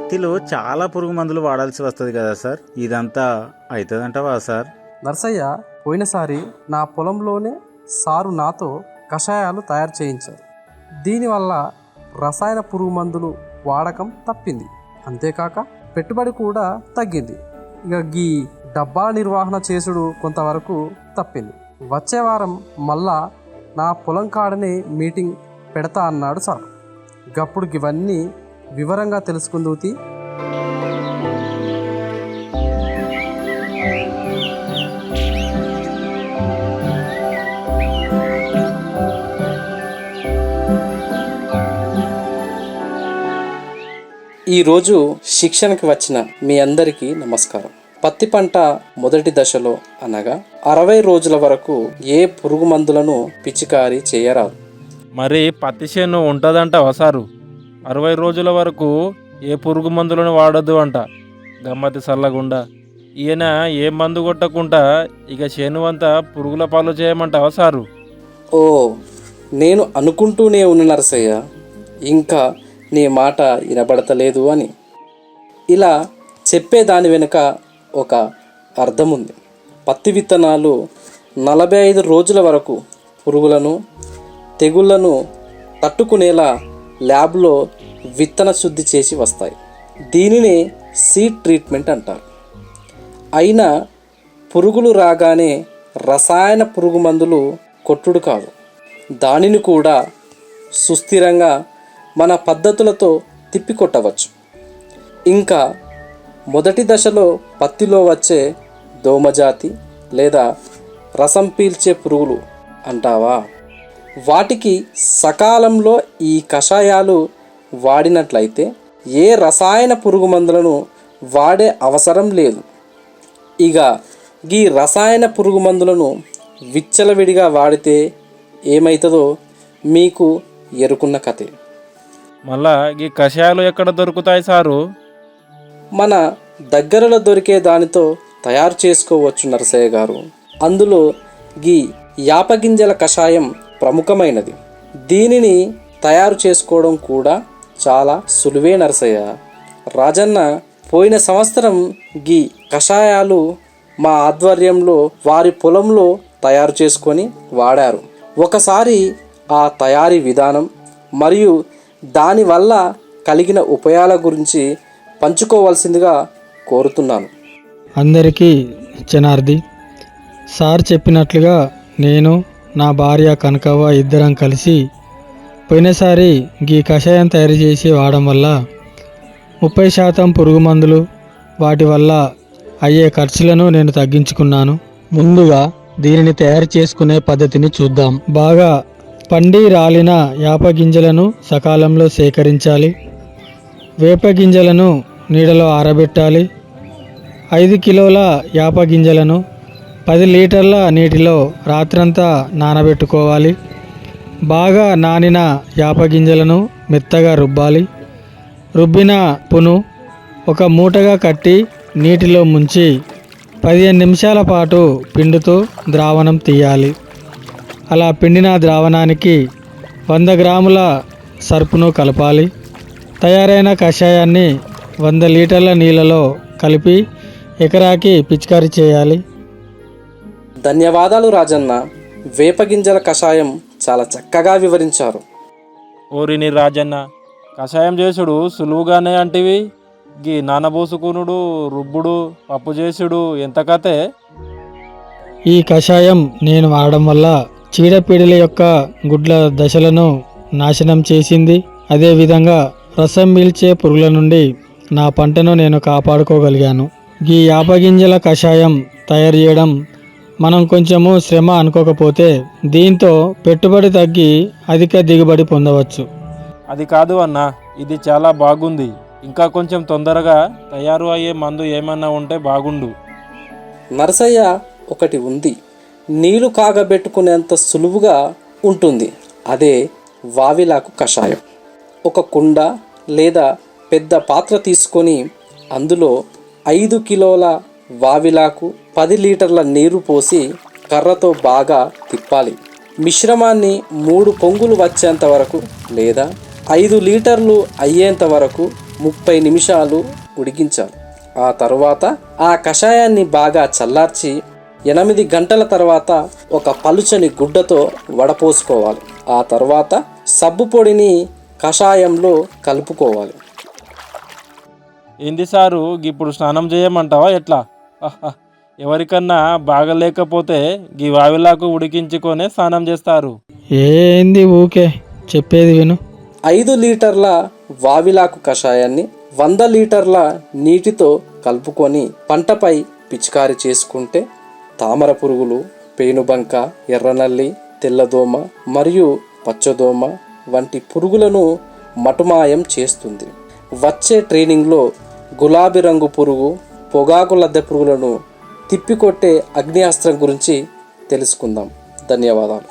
పత్తిలో చాలా పురుగు మందులు వాడాల్సి వస్తుంది కదా సార్, ఇదంతా అవుతుందంటావా సార్? నర్సయ్య, పోయినసారి నా పొలంలోనే సారు నాతో కషాయాలు తయారు చేయించారు. దీనివల్ల రసాయన పురుగు మందులు వాడకం తప్పింది, అంతేకాక పెట్టుబడి కూడా తగ్గింది. ఇక గీ డబ్బా నిర్వహణ చేసుడు కొంతవరకు తప్పింది. వచ్చే వారం మళ్ళా నా పొలం కాడనే మీటింగ్ పెడతా అన్నాడు సార్. గప్పుడు ఇవన్నీ వివరంగా తెలుసుకుందూతి. ఈరోజు శిక్షణకి వచ్చిన మీ అందరికీ నమస్కారం. పత్తి పంట మొదటి దశలో అనగా 60 రోజుల వరకు ఏ పురుగు మందులను పిచికారీ చేయరాదు. మరి పత్తి చేను ఉంటుందంటావా సారు? 60 రోజుల వరకు ఏ పురుగు మందులను వాడొద్దు అంట. గమ్మతి సల్లగుండా ఈయన ఏ మందు కొట్టకుండా ఇక చేను అంతా పురుగుల పాలు చేయమంటావా సారు? ఓ, నేను అనుకుంటూనే ఉన్న నరసయ్య, ఇంకా నీ మాట వినబడతలేదు అని. ఇలా చెప్పేదాని వెనుక ఒక అర్థం ఉంది. పత్తి విత్తనాలు 45 రోజుల వరకు పురుగులను తెగుళ్లను తట్టుకునేలా ల్యాబ్లో విత్తన శుద్ధి చేసి వస్తాయి. దీనినే సీడ్ ట్రీట్మెంట్ అంటారు. అయినా పురుగులు రాగానే రసాయన పురుగు మందులు కొట్టుడు కాదు, దానిని కూడా సుస్థిరంగా మన పద్ధతులతో తిప్పికొట్టవచ్చు. ఇంకా మొదటి దశలో పత్తిలో వచ్చే దోమజాతి లేదా రసం పీల్చే పురుగులు అంటావా, వాటికి సకాలంలో ఈ కషాయాలు వాడినట్లయితే ఏ రసాయన పురుగు మందులను వాడే అవసరం లేదు. ఇక ఈ రసాయన పురుగు మందులను విచ్చలవిడిగా వాడితే ఏమవుతుందో మీకు ఎరుకున్న కథే. మళ్ళా ఈ కషాయాలు ఎక్కడ దొరుకుతాయి సారు? మన దగ్గరలో దొరికే దానితో తయారు చేసుకోవచ్చు నరసయ్య గారు. అందులో గీ యాపగింజల కషాయం ప్రముఖమైనది. దీనిని తయారు చేసుకోవడం కూడా చాలా సులువే నరసయ్య. రాజన్న పోయిన సంవత్సరం గీ కషాయాలు మా ఆధ్వర్యంలో వారి పొలంలో తయారు చేసుకొని వాడారు. ఒకసారి ఆ తయారీ విధానం మరియు దానివల్ల కలిగిన ఉపయోగాల గురించి పంచుకోవాల్సిందిగా కోరుతున్నాను. అందరికీ జనార్ది. సార్ చెప్పినట్లుగా నేను నా భార్య కనకవ్వ ఇద్దరం కలిసి పోయినసారి గీ కషాయం తయారు చేసి వాడడం వల్ల 30% పురుగు మందులు వాటి వల్ల అయ్యే ఖర్చులను నేను తగ్గించుకున్నాను. ముందుగా దీనిని తయారు చేసుకునే పద్ధతిని చూద్దాం. బాగా పండి రాలిన యాప గింజలను సకాలంలో సేకరించాలి. వేప గింజలను నీడలో ఆరబెట్టాలి. 5 కిలోల యాప గింజలను 10 లీటర్ల నీటిలో రాత్రంతా నానబెట్టుకోవాలి. బాగా నానిన యాప గింజలను మెత్తగా రుబ్బాలి. రుబ్బిన పును ఒక మూటగా కట్టి నీటిలో ముంచి 15 నిమిషాల పాటు పిండుతూ ద్రావణం తీయాలి. అలా పిండిన ద్రావణానికి 100 గ్రాముల సర్పును కలపాలి. తయారైన కషాయాన్ని 100 లీటర్ల నీళ్ళలో కలిపి ఎకరాకి పిచికారీ చేయాలి. ధన్యవాదాలు రాజన్న. వేపగింజల కషాయం చాలా చక్కగా వివరించారు. ఓరిని రాజన్న, కషాయం చేసుడు సులువుగానే అంటివి, గీ నానబోసుకునుడు రుబ్బుడు పప్పు చేసుడు ఎంత కథే? ఈ కషాయం నేను వాడడం వల్ల చీడపీడల యొక్క గుడ్ల దశలను నాశనం చేసింది. అదేవిధంగా రసం పీల్చే పురుగుల నుండి నా పంటను నేను కాపాడుకోగలిగాను. ఈ యాపగింజల కషాయం తయారు చేయడం మనం కొంచెము శ్రమ అనుకోకపోతే దీంతో పెట్టుబడి తగ్గి అధిక దిగుబడి పొందవచ్చు. అది కాదు అన్న, ఇది చాలా బాగుంది. ఇంకా కొంచెం తొందరగా తయారు అయ్యే మందు ఏమన్నా ఉంటే బాగుండు. నరసయ్య, ఒకటి ఉంది, నీళ్లు కాగబెట్టుకునేంత సులువుగా ఉంటుంది. అదే వావిలాకు కషాయం. ఒక కుండ లేదా పెద్ద పాత్ర తీసుకొని అందులో 5 కిలోల వావిలాకు 10 లీటర్ల నీరు పోసి కర్రతో బాగా తిప్పాలి. మిశ్రమాన్ని 3 పొంగులు వచ్చేంత వరకు లేదా 5 లీటర్లు అయ్యేంత వరకు 30 నిమిషాలు ఉడికించాలి. ఆ తర్వాత ఆ కషాయాన్ని బాగా చల్లార్చి 8 గంటల తర్వాత ఒక పలుచని గుడ్డతో వడపోసుకోవాలి. ఆ తర్వాత సబ్బు పొడిని కషాయంలో కలుపుకోవాలి. ఏంది సారు ఇప్పుడు స్నానం చేయమంటావా ఎట్లా? ఆహా, ఎవరికన్నా బాగలేకపోతే గీ వావిలాకు ఉడికించుకొనే స్నానం చేస్తారు. ఏంది ఊకే చెప్పేది విను. 5 లీటర్ల వావిలాకు కషాయాన్ని 100 లీటర్ల నీటితో కలుపుకొని పంటపై పిచికారి చేసుకుంటే తామర పురుగులు, పేనుబంక, ఎర్రనల్లి, తెల్లదోమ మరియు పచ్చదోమ వంటి పురుగులను మటుమాయం చేస్తుంది. వచ్చే ట్రైనింగ్లో గులాబీ రంగు పురుగు, పొగాకు లద్దె పురుగులను తిప్పికొట్టే అగ్నియాస్త్రం గురించి తెలుసుకుందాం. ధన్యవాదాలు.